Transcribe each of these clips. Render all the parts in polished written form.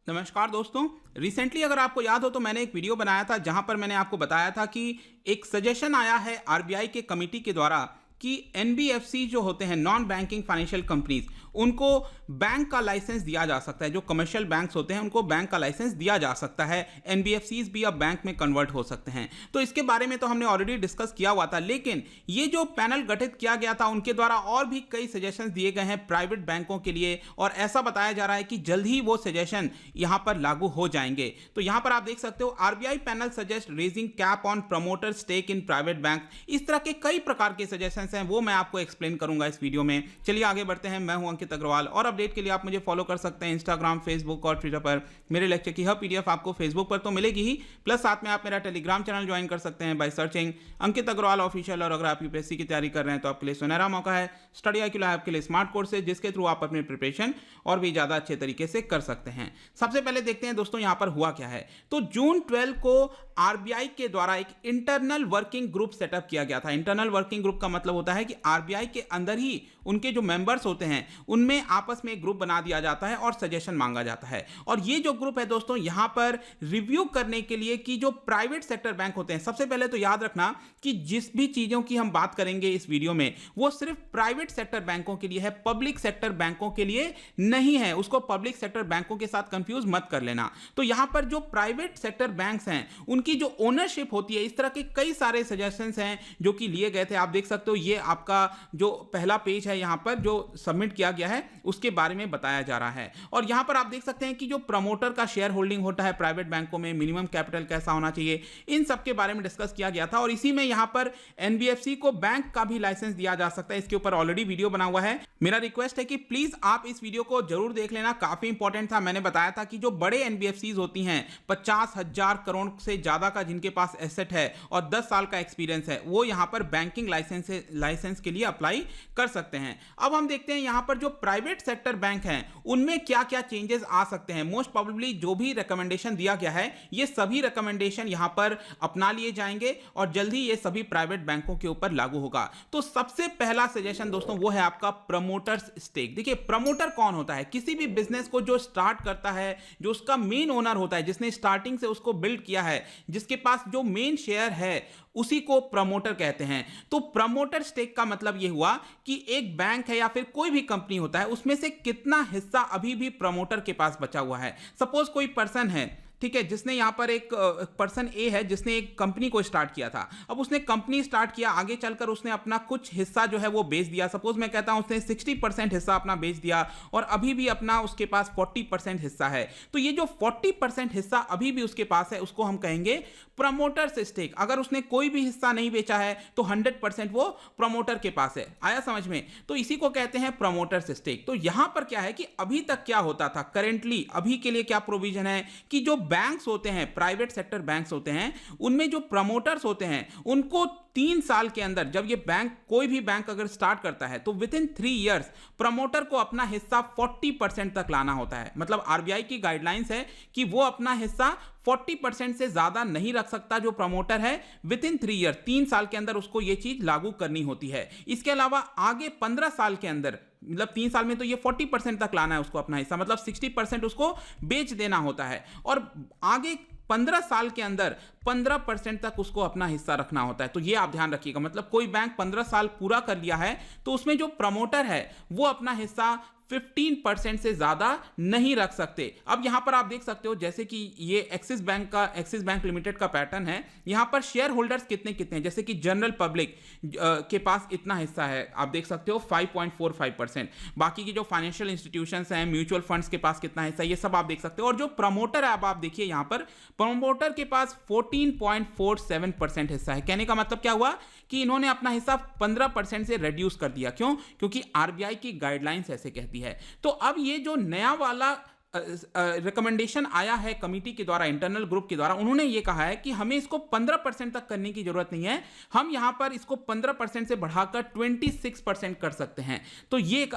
नमस्कार दोस्तों। रिसेंटली अगर आपको याद हो तो मैंने एक वीडियो बनाया था जहां पर मैंने आपको बताया था कि एक सजेशन आया है आरबीआई के कमिटी के द्वारा कि एनबीएफसी जो होते हैं नॉन बैंकिंग फाइनेंशियल कंपनीज उनको बैंक का लाइसेंस दिया जा सकता है। जो कमर्शियल बैंक्स होते हैं उनको बैंक का लाइसेंस दिया जा सकता है। एनबीएफसीज भी अब बैंक में कन्वर्ट हो सकते हैं। तो इसके बारे में तो हमने ऑलरेडी डिस्कस किया हुआ था, लेकिन ये जो पैनल गठित किया गया था उनके द्वारा और भी कई सजेशंस दिए गए हैं प्राइवेट बैंकों के लिए, और ऐसा बताया जा रहा है कि जल्द ही वो सजेशन यहां पर लागू हो जाएंगे। तो यहां पर आप देख सकते हो RBI panel suggest raising cap on promoter stake in private bank. इस तरह के कई प्रकार के सजेशंस हैं, वो मैं आपको एक्सप्लेन करूंगा इस वीडियो में। चलिए आगे बढ़ते हैं। मैं हूं अंकित अग्रवाल और अपडेट के लिए आप मुझे फॉलो कर सकते हैं इंस्टाग्राम, फेसबुक और ट्विटर पर। मेरे लेक्चर की हर पीडीएफ आपको फेसबुक पर तो मिलेगी ही, प्लस साथ में आप मेरा टेलीग्राम चैनल ज्वाइन कर सकते हैं by searching Ankit Agrawal official. और अगर आप यूपीएससी की तैयारी कर रहे हैं तो आपके लिए सुनहरा मौका है। स्टडी IQ लैब आपके लिए स्मार्ट कोर्स है जिसके थ्रू आप अपनी प्रिपरेशन और भी ज्यादा अच्छे तरीके से कर सकते हैं। सबसे पहले देखते हैं दोस्तों यहां पर हुआ क्या है। तो जून 12 को आरबीआई के द्वारा एक इंटरनल वर्किंग ग्रुप सेटअप किया गया था। इंटरनल वर्किंग ग्रुप का मतलब होता है कि आरबीआई के अंदर ही उनके जो मेंबर्स होते हैं उनमें आपस में एक ग्रुप बना दिया जाता है और सजेशन मांगा जाता है। और ये जो ग्रुप है दोस्तों यहां पर रिव्यू करने के लिए कि जो प्राइवेट सेक्टर बैंक होते हैं, सबसे पहले तो याद रखना कि जिस भी चीजों की हम बात करेंगे इस वीडियो में वो सिर्फ प्राइवेट सेक्टर बैंकों के लिए है, पब्लिक सेक्टर बैंकों के लिए नहीं है। उसको पब्लिक सेक्टर बैंकों के साथ कंफ्यूज मत कर लेना। तो यहां पर जो प्राइवेट सेक्टर बैंक्स हैं उनकी जो ओनरशिप होती है, इस तरह के कई सारे सजेशंस हैं जो कि लिए गए थे। आप देख सकते हो ये आपका जो पहला पेज है यहां पर जो सबमिट किया गया है उसके बारे में बताया जा रहा है। और यहां पर आप देख सकते हैं कि जो प्रमोटर का शेयर होल्डिंग होता है प्राइवेट बैंकों में, मिनिमम कैपिटल कैसा होना चाहिए, इन सब के बारे में डिस्कस किया गया था। और इसी में यहां पर एनबीएफसी को बैंक का भी लाइसेंस दिया जा सकता है। इसके ऊपर ऑलरेडी वीडियो बना हुआ है। मेरा रिक्वेस्ट है कि प्लीज आप इस वीडियो को जरूर देख लेना, काफी इंपॉर्टेंट था। मैंने बताया था कि जो बड़े एनबीएफसीज होती हैं 50,000 करोड़ से ज्यादा का जिनके पास एसेट है और 10 साल का एक्सपीरियंस है, वो यहां पर बैंकिंग लाइसेंस के लिए अप्लाई कर सकते हैं। अब हम देखते हैं यहां पर जो प्राइवेट सेक्टर बैंक हैं उनमें क्या क्या चेंजेस आ सकते हैं। मोस्ट प्रोबेबली जो भी रिकमेंडेशन दिया गया है ये सभी रिकमेंडेशन यहां पर अपना लिए जाएंगे और जल्द ही ये सभी प्राइवेट बैंकों के ऊपर लागू होगा। तो सबसे पहला सजेशन दोस्तों वो है आपका प्रमोटर्स स्टेक। देखिए प्रमोटर कौन होता है? किसी भी बिजनेस को जो स्टार्ट करता है, जो उसका मेन ओनर होता है, जिसने स्टार्टिंग से उसको बिल्ड किया है, जिसके पास जो मेन शेयर है, उसी को प्रमोटर कहते हैं। तो प्रमोटर स्टेक का मतलब यह हुआ कि एक बैंक है या फिर कोई भी कंपनी होता है उसमें से कितना हिस्सा अभी भी प्रमोटर के पास बचा हुआ है। सपोज कोई पर्सन है, ठीक है, जिसने यहां पर एक पर्सन ए है जिसने एक कंपनी को स्टार्ट किया था। अब उसने कंपनी स्टार्ट किया, आगे चलकर उसने अपना कुछ हिस्सा जो है वो बेच दिया। सपोज मैं कहता हूं उसने 60% हिस्सा अपना बेच दिया और अभी भी अपना उसके पास 40% हिस्सा है। तो ये जो 40% हिस्सा अभी भी उसके पास है उसको हम कहेंगे प्रमोटर्स स्टेक। अगर उसने कोई भी हिस्सा नहीं बेचा है तो 100% वो प्रमोटर के पास है। आया समझ में? तो इसी को कहते हैं प्रमोटर्स स्टेक। तो यहां पर क्या है कि अभी तक क्या होता था, करेंटली अभी के लिए क्या प्रोविजन है कि जो बैंक्स होते हैं, प्राइवेट सेक्टर बैंक्स होते हैं, उनमें जो प्रमोटर्स होते हैं उनको 3 साल के अंदर, जब ये बैंक कोई भी बैंक अगर स्टार्ट करता है तो विद इन 3 इयर्स प्रमोटर को अपना हिस्सा 40% तक लाना होता है। मतलब आरबीआई की गाइडलाइंस है कि वो अपना हिस्सा 40% से ज्यादा नहीं रख सकता जो प्रमोटर है। विद इन 3 ईयर, 3 साल के अंदर उसको ये चीज लागू करनी होती है। इसके अलावा आगे 15 साल के अंदर, मतलब 3 साल में तो ये 40% तक लाना है उसको अपना हिस्सा, मतलब 60% उसको बेच देना होता है। और आगे 15 साल के अंदर 15% तक उसको अपना हिस्सा रखना होता है। तो ये आप ध्यान रखिएगा। मतलब कोई बैंक 15 साल पूरा कर लिया है तो उसमें जो प्रमोटर है वो अपना हिस्सा 15% से ज्यादा नहीं रख सकते। अब यहां पर आप देख सकते हो जैसे कि ये एक्सिस बैंक लिमिटेड का पैटर्न है। यहां पर शेयर होल्डर्स कितने कितने हैं, जैसे कि जनरल पब्लिक के पास इतना हिस्सा है, आप देख सकते हो 5.45%। बाकी की जो फाइनेंशियल इंस्टीट्यूशंस हैं, म्यूचुअल फंड्स के पास कितना हिस्सा, ये सब आप देख सकते हो। और जो प्रमोटर है, अब आप देखिए यहां पर प्रमोटर के पास 14.47% हिस्सा है। कहने का मतलब क्या हुआ कि इन्होंने अपना हिस्सा 15% से रिड्यूस कर दिया। क्यों? क्योंकि आरबीआई की गाइडलाइंस ऐसे कहती है। तो अब ये जो नया वाला रिकमेंडेशन आया है कमिटी के द्वारा, इंटरनल ग्रुप के द्वारा, उन्होंने ये कहा है कि हमें इसको 15% तक करने की जरूरत नहीं है, हम यहां पर इसको 15% से बढ़ाकर 26% कर सकते हैं। तो ये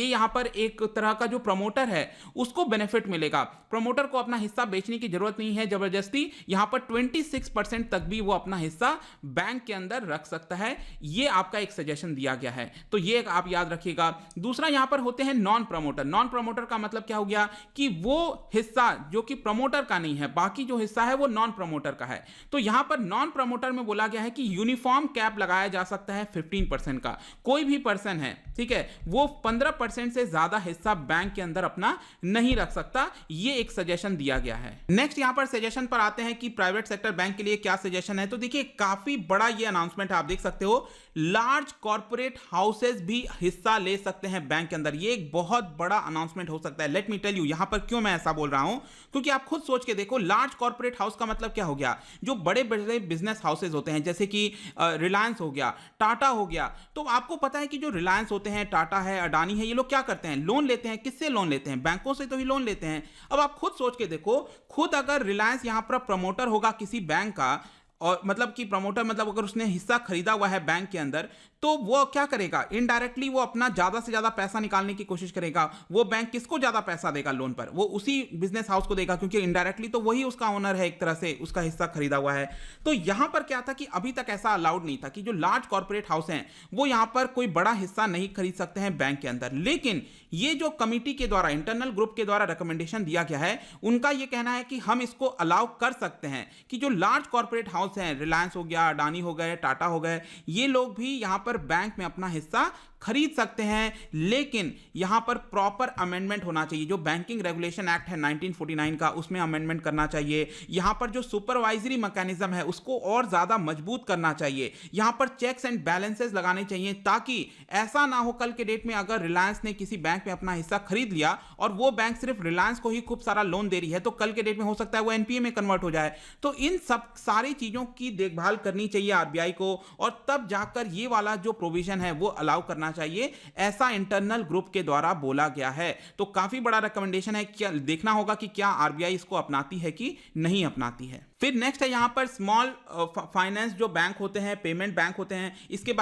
यहां पर एक तरह का जो प्रमोटर है उसको बेनिफिट मिलेगा। प्रमोटर को अपना हिस्सा बेचने की जरूरत नहीं है जबरदस्ती, यहां पर 26% तक भी वो अपना हिस्सा बैंक के अंदर रख सकता है। ये आपका एक सजेशन दिया गया है, तो ये आप याद रखिएगा। दूसरा यहां पर होते हैं नॉन प्रमोटर। नॉन प्रमोटर का मतलब क्या हो गया कि वो हिस्सा जो कि प्रमोटर का नहीं है, बाकी जो हिस्सा है वो नॉन प्रमोटर का है। तो यहां पर नॉन प्रमोटर में बोला गया है कि यूनिफॉर्म कैप लगाया जा सकता है 15% का। कोई भी पर्सन है, ठीक है, वो 15% से ज्यादा हिस्सा बैंक के अंदर अपना नहीं रख सकता। ये एक सजेशन दिया गया है। नेक्स्ट यहां पर सजेशन पर आते हैं कि प्राइवेट सेक्टर बैंक के लिए क्या सजेशन है। तो देखिए काफी बड़ा ये अनाउंसमेंट है, आप देख सकते हो, लार्ज कॉर्पोरेट हाउसेस भी हिस्सा ले सकते हैं बैंक के अंदर। ये एक बहुत बड़ा अनाउंसमेंट हो सकता है। लेट मी टेल यू यहां पर क्यों मैं ऐसा बोल रहा हूं, क्योंकि आप खुद सोच के देखो, लार्ज कॉर्पोरेट हाउस का मतलब क्या हो गया, जो बड़े बड़े बिजनेस हाउसेज होते हैं, जैसे कि रिलायंस हो गया, टाटा हो गया। तो आपको पता है कि जो रिलायंस होते हैं, टाटा है, अडानी है, ये लोग क्या करते हैं, लोन लेते हैं। किससे लोन लेते हैं? बैंकों से तो ही लोन लेते हैं। अब आप खुद सोच के देखो, खुद अगर रिलायंस यहां पर प्रमोटर होगा किसी बैंक का, और मतलब कि प्रमोटर मतलब अगर उसने हिस्सा खरीदा हुआ है बैंक के अंदर, तो वो क्या करेगा, इनडायरेक्टली वो अपना ज्यादा से ज्यादा पैसा निकालने की कोशिश करेगा। वो बैंक किसको ज्यादा पैसा देगा लोन पर? वो उसी बिजनेस हाउस को देगा, क्योंकि इनडायरेक्टली तो वही उसका ओनर है, एक तरह से उसका हिस्सा खरीदा हुआ है। तो यहां पर क्या था कि अभी तक ऐसा अलाउड नहीं था कि जो लार्ज कॉर्पोरेट हाउस हैं वो यहां पर कोई बड़ा हिस्सा नहीं खरीद सकते हैं बैंक के अंदर। लेकिन ये जो कमिटी के द्वारा, इंटरनल ग्रुप के द्वारा रिकमेंडेशन दिया गया है, उनका ये कहना है कि हम इसको अलाउ कर सकते हैं कि जो लार्ज कॉर्पोरेट हाउस हैं, रिलायंस हो गया, अडानी हो गए, टाटा हो गए, ये लोग भी यहां पर बैंक में अपना हिस्सा खरीद सकते हैं। लेकिन यहां पर प्रॉपर अमेंडमेंट होना चाहिए। जो बैंकिंग रेगुलेशन एक्ट है 1949 का, उसमें अमेंडमेंट करना चाहिए। यहां पर जो सुपरवाइजरी मैकेनिज्म है उसको और ज्यादा मजबूत करना चाहिए। यहां पर चेक्स एंड बैलेंसेस लगाने चाहिए, ताकि ऐसा ना हो कल के डेट में अगर रिलायंस ने किसी बैंक में अपना हिस्सा खरीद लिया और वो बैंक सिर्फ रिलायंस को ही खूब सारा लोन दे रही है, तो कल के डेट में हो सकता है वो एनपीए में कन्वर्ट हो जाए। तो इन सब सारी चीजों की देखभाल करनी चाहिए आरबीआई को, और तब जाकर ये वाला जो प्रोविजन है वो अलाउ करना चाहिए, ऐसा इंटरनल ग्रुप के द्वारा बोला गया है। तो काफी बड़ा रिकमेंडेशन है, क्या देखना होगा कि क्या आरबीआई इसको अपनाती है कि नहीं अपनाती है। फिर नेक्स्ट है यहां पर स्मॉल फाइनेंस जो बैंक होते हैं, पेमेंट बैंक होते हैं, इसके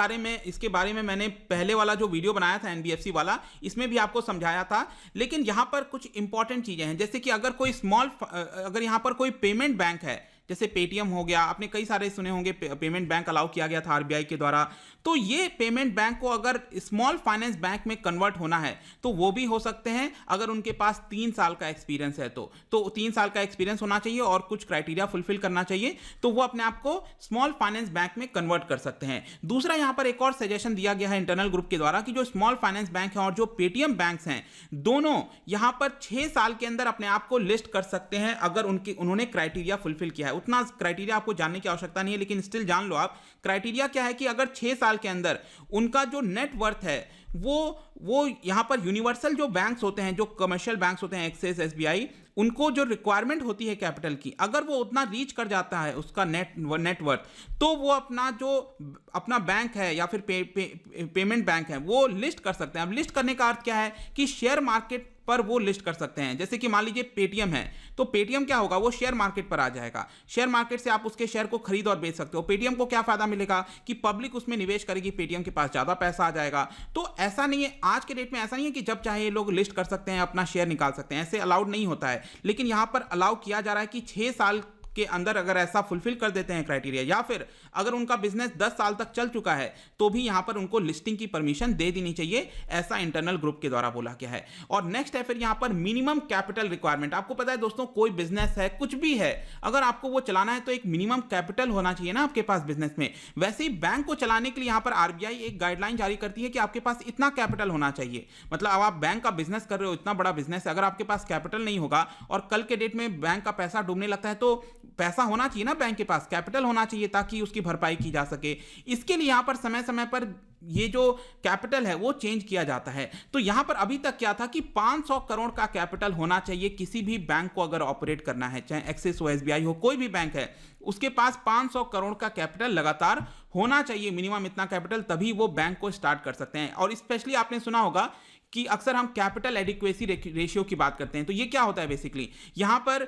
बारे में मैंने पहले वाला जो वीडियो बनाया था एनबीएफसी वाला, इसमें भी आपको समझाया था। लेकिन यहां पर कुछ इंपॉर्टेंट चीजें हैं, जैसे कि अगर यहां पर कोई पेमेंट बैंक है, जैसे पेटीएम हो गया, आपने कई सारे सुने होंगे पेमेंट बैंक अलाउ किया गया था आरबीआई के द्वारा। तो ये पेमेंट बैंक को अगर स्मॉल फाइनेंस बैंक में कन्वर्ट होना है तो वो भी हो सकते हैं, अगर उनके पास 3 साल का एक्सपीरियंस है तो 3 साल का एक्सपीरियंस होना चाहिए और कुछ क्राइटेरिया फुलफिल करना चाहिए, तो वो अपने आप को स्मॉल फाइनेंस बैंक में कन्वर्ट कर सकते हैं। दूसरा यहां पर एक और सजेशन दिया गया है इंटरनल ग्रुप के द्वारा कि जो स्मॉल फाइनेंस बैंक है और जो पेटीएम बैंक्स हैं, दोनों यहां पर 6 साल के अंदर अपने आप को लिस्ट कर सकते हैं अगर उन्होंने क्राइटेरिया फुलफिल किया है। उतना क्राइटेरिया आपको जानने की आवश्यकता नहीं है, लेकिन स्टिल जान लो आप। क्राइटेरिया क्या है कि अगर 6 साल के अंदर उनका जो नेट वर्थ है वो यहां पर यूनिवर्सल जो बैंक्स होते हैं, जो कमर्शियल बैंक्स होते हैं, एक्सिस, एसबीआई, उनको जो रिक्वायरमेंट होती है कैपिटल की, अगर वो उतना रीच कर जाता है उसका नेटवर्थ, तो वो अपना बैंक है या फिर पेमेंट बैंक है वो लिस्ट कर सकते हैं। अब लिस्ट करने का अर्थ क्या है कि शेयर मार्केट पर वो लिस्ट कर सकते हैं। जैसे कि मान लीजिए पेटीएम है, तो पेटीएम क्या होगा, वो शेयर मार्केट पर आ जाएगा। शेयर मार्केट से आप उसके शेयर को खरीद और बेच सकते हो। पेटीएम को क्या फायदा मिलेगा कि पब्लिक उसमें निवेश करेगी, पेटीएम के पास ज्यादा पैसा आ जाएगा। तो ऐसा नहीं है, आज के डेट में ऐसा नहीं है कि जब चाहे ये लोग लिस्ट कर सकते हैं, अपना शेयर निकाल सकते हैं, ऐसे अलाउड नहीं होता है। लेकिन यहां पर अलाउ किया जा रहा है कि 6 साल के अंदर अगर ऐसा फुलफिल कर देते हैं क्राइटेरिया, या फिर अगर उनका बिजनेस 10 साल तक चल चुका है, तो भी यहां पर उनको लिस्टिंग की परमिशन दे देनी चाहिए, ऐसा इंटरनल ग्रुप के द्वारा बोला गया है। और नेक्स्ट है फिर यहां पर मिनिमम कैपिटल रिक्वायरमेंट। आपको पता है दोस्तों, कोई बिजनेस है, कुछ भी है, अगर आपको वो चलाना है तो एक मिनिमम कैपिटल होना चाहिए ना आपके पास बिजनेस में। वैसे ही बैंक को चलाने के लिए यहां पर आरबीआई एक गाइडलाइन जारी करती है कि आपके पास इतना कैपिटल होना चाहिए। मतलब अब आप बैंक का बिजनेस कर रहे हो, इतना बड़ा बिजनेस है, अगर आपके पास कैपिटल नहीं होगा और कल के डेट में बैंक का पैसा डूबने लगता है, तो पैसा होना चाहिए ना बैंक के पास, कैपिटल होना चाहिए ताकि उसकी भरपाई की जा सके। इसके लिए यहां पर समय समय पर ये जो कैपिटल है वो चेंज किया जाता है। तो यहां पर अभी तक क्या था कि 500 करोड़ का कैपिटल होना चाहिए किसी भी बैंक को अगर ऑपरेट करना है, चाहे एक्सिस हो, एसबीआई हो, कोई भी बैंक है, उसके पास 500 करोड़ का कैपिटल लगातार होना चाहिए, मिनिमम इतना कैपिटल, तभी वो बैंक को स्टार्ट कर सकते हैं। और स्पेशली आपने सुना होगा कि अक्सर हम कैपिटल एडिक्वेसी रेशियो की बात करते हैं। तो ये क्या होता है बेसिकली, यहां पर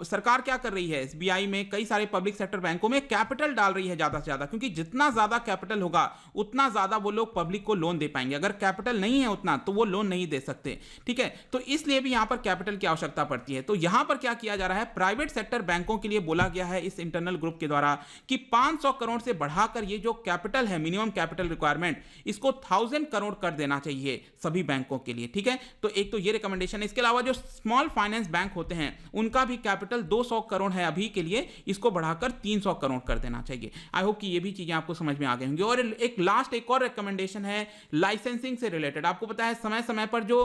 सरकार क्या कर रही है, एसबीआई में, कई सारे पब्लिक सेक्टर बैंकों में कैपिटल डाल रही है ज्यादा से ज्यादा, क्योंकि जितना ज्यादा कैपिटल होगा उतना ज्यादा वो लोग पब्लिक को लोन दे पाएंगे। अगर कैपिटल नहीं है उतना तो वो लोन नहीं दे सकते, ठीक है। तो इसलिए भी यहां पर कैपिटल की आवश्यकता पड़ती है। तो यहां पर क्या किया जा रहा है, प्राइवेट सेक्टर बैंकों के लिए बोला गया है इस इंटरनल ग्रुप के द्वारा कि 500 करोड़ से बढ़ाकर ये जो कैपिटल है, मिनिमम कैपिटल रिक्वायरमेंट, इसको 1000 करोड़ कर देना चाहिए सभी बैंक बैंकों के लिए, ठीक है। तो एक तो ये रिकमेंडेशन है। इसके अलावा जो स्मॉल फाइनेंस बैंक होते हैं उनका भी कैपिटल 200 करोड़ है अभी के लिए, इसको बढ़ाकर 300 करोड़ कर देना चाहिए। आई होप कि ये भी चीजें आपको समझ में आ गई होंगी। और एक और रिकमेंडेशन है लाइसेंसिंग से रिलेटेड। आपको पता है समय समय पर जो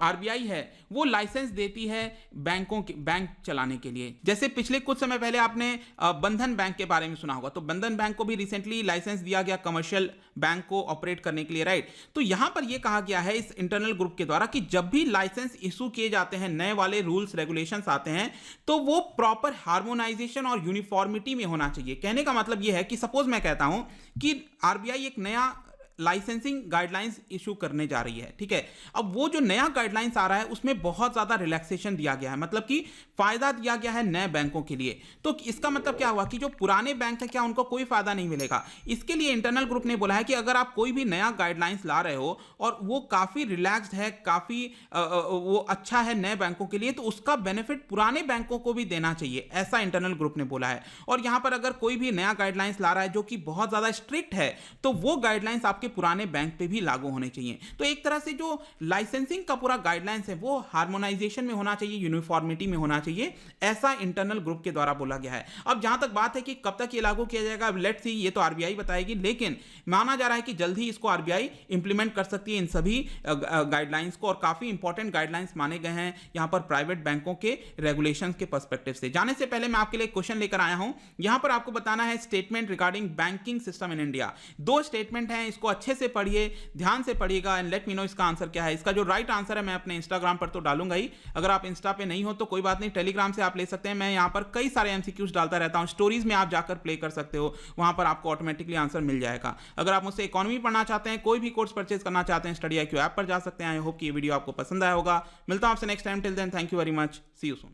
आरबीआई है वो लाइसेंस देती है बैंक चलाने के लिए। जैसे पिछले कुछ समय पहले आपने बंधन बैंक के बारे में सुना होगा, तो बंधन बैंक को भी रिसेंटली लाइसेंस दिया गया कमर्शियल बैंक को ऑपरेट करने के लिए, राइट। तो यहां पर यह कहा गया है इस इंटरनल ग्रुप के द्वारा कि जब भी लाइसेंस इशू किए जाते हैं, नए वाले रूल्स रेगुलेशंस आते हैं, तो वो प्रॉपर हार्मोनाइजेशन और यूनिफॉर्मिटी में होना चाहिए। कहने का मतलब यह है कि सपोज मैं कहता हूं कि आरबीआई एक नया लाइसेंसिंग गाइडलाइंस इशू करने जा रही है, ठीक है। अब वो जो नया गाइडलाइंस आ रहा है उसमें बहुत ज्यादा रिलैक्सेशन दिया गया है, मतलब कि फायदा दिया गया है नए बैंकों के लिए। तो इसका मतलब क्या हुआ कि जो पुराने बैंक है क्या उनको कोई फायदा नहीं मिलेगा। इसके लिए इंटरनल ग्रुप ने बोला है कि अगर आप कोई भी नया गाइडलाइंस ला रहे हो और वो काफी रिलैक्स्ड है, काफी वो अच्छा है नए बैंकों के लिए, तो उसका बेनिफिट पुराने बैंकों को भी देना चाहिए, ऐसा इंटरनल ग्रुप ने बोला है। और यहां पर अगर कोई भी नया गाइडलाइंस ला रहा है जो कि बहुत ज्यादा स्ट्रिक्ट है, तो वो गाइडलाइंस आपके पुराने बैंक पे भी लागू होने चाहिए। तो एक तरह से जो लाइसेंसिंग का पूरा गाइडलाइंस है वो हार्मोनाइजेशन में होना चाहिए, यूनिफॉर्मिटी में होना चाहिए, ऐसा इंटरनल ग्रुप के द्वारा बोला गया है। अब जहां तक बात है कि कब तक ये लागू किया जाएगा, लेट्स सी, ये तो आरबीआई बताएगी, लेकिन माना जा रहा है कि जल्द ही इसको आरबीआई इंप्लीमेंट कर सकती है इन सभी गाइडलाइंस को। और काफी इंपॉर्टेंट गाइडलाइंस माने गए हैं यहां पर प्राइवेट बैंकों के रेगुलेशंस के पर्सपेक्टिव से। जाने से पहले मैं आपके लिए क्वेश्चन लेकर आया हूं। यहां पर आपको बताना है statement regarding banking system in India. 2 statement हैं, इसको अच्छे से पढ़िए, ध्यान से पढ़िएगा एंड लेट मी नो इसका आंसर क्या है। इसका जो राइट आंसर है मैं अपने इंस्टाग्राम पर तो डालूंगा ही, अगर आप इंस्टा पे नहीं हो तो कोई बात नहीं, टेलीग्राम से आप ले सकते हैं। मैं यहां पर कई सारे एमसीक्यूज डालता रहता हूं, स्टोरीज में आप जाकर प्ले कर सकते हो, वहां पर आपको ऑटोमेटिकली आंसर मिल जाएगा। अगर आप मुझसे इकोनॉमी पढ़ना चाहते हैं, कोई भी कोर्स परचेज करना चाहते हैं, स्टडी IQ ऐप पर जा सकते हैं। आई होप कि ये वीडियो आपको पसंद आया होगा। मिलता हूं आपसे next time, till then thank you very much, see you soon.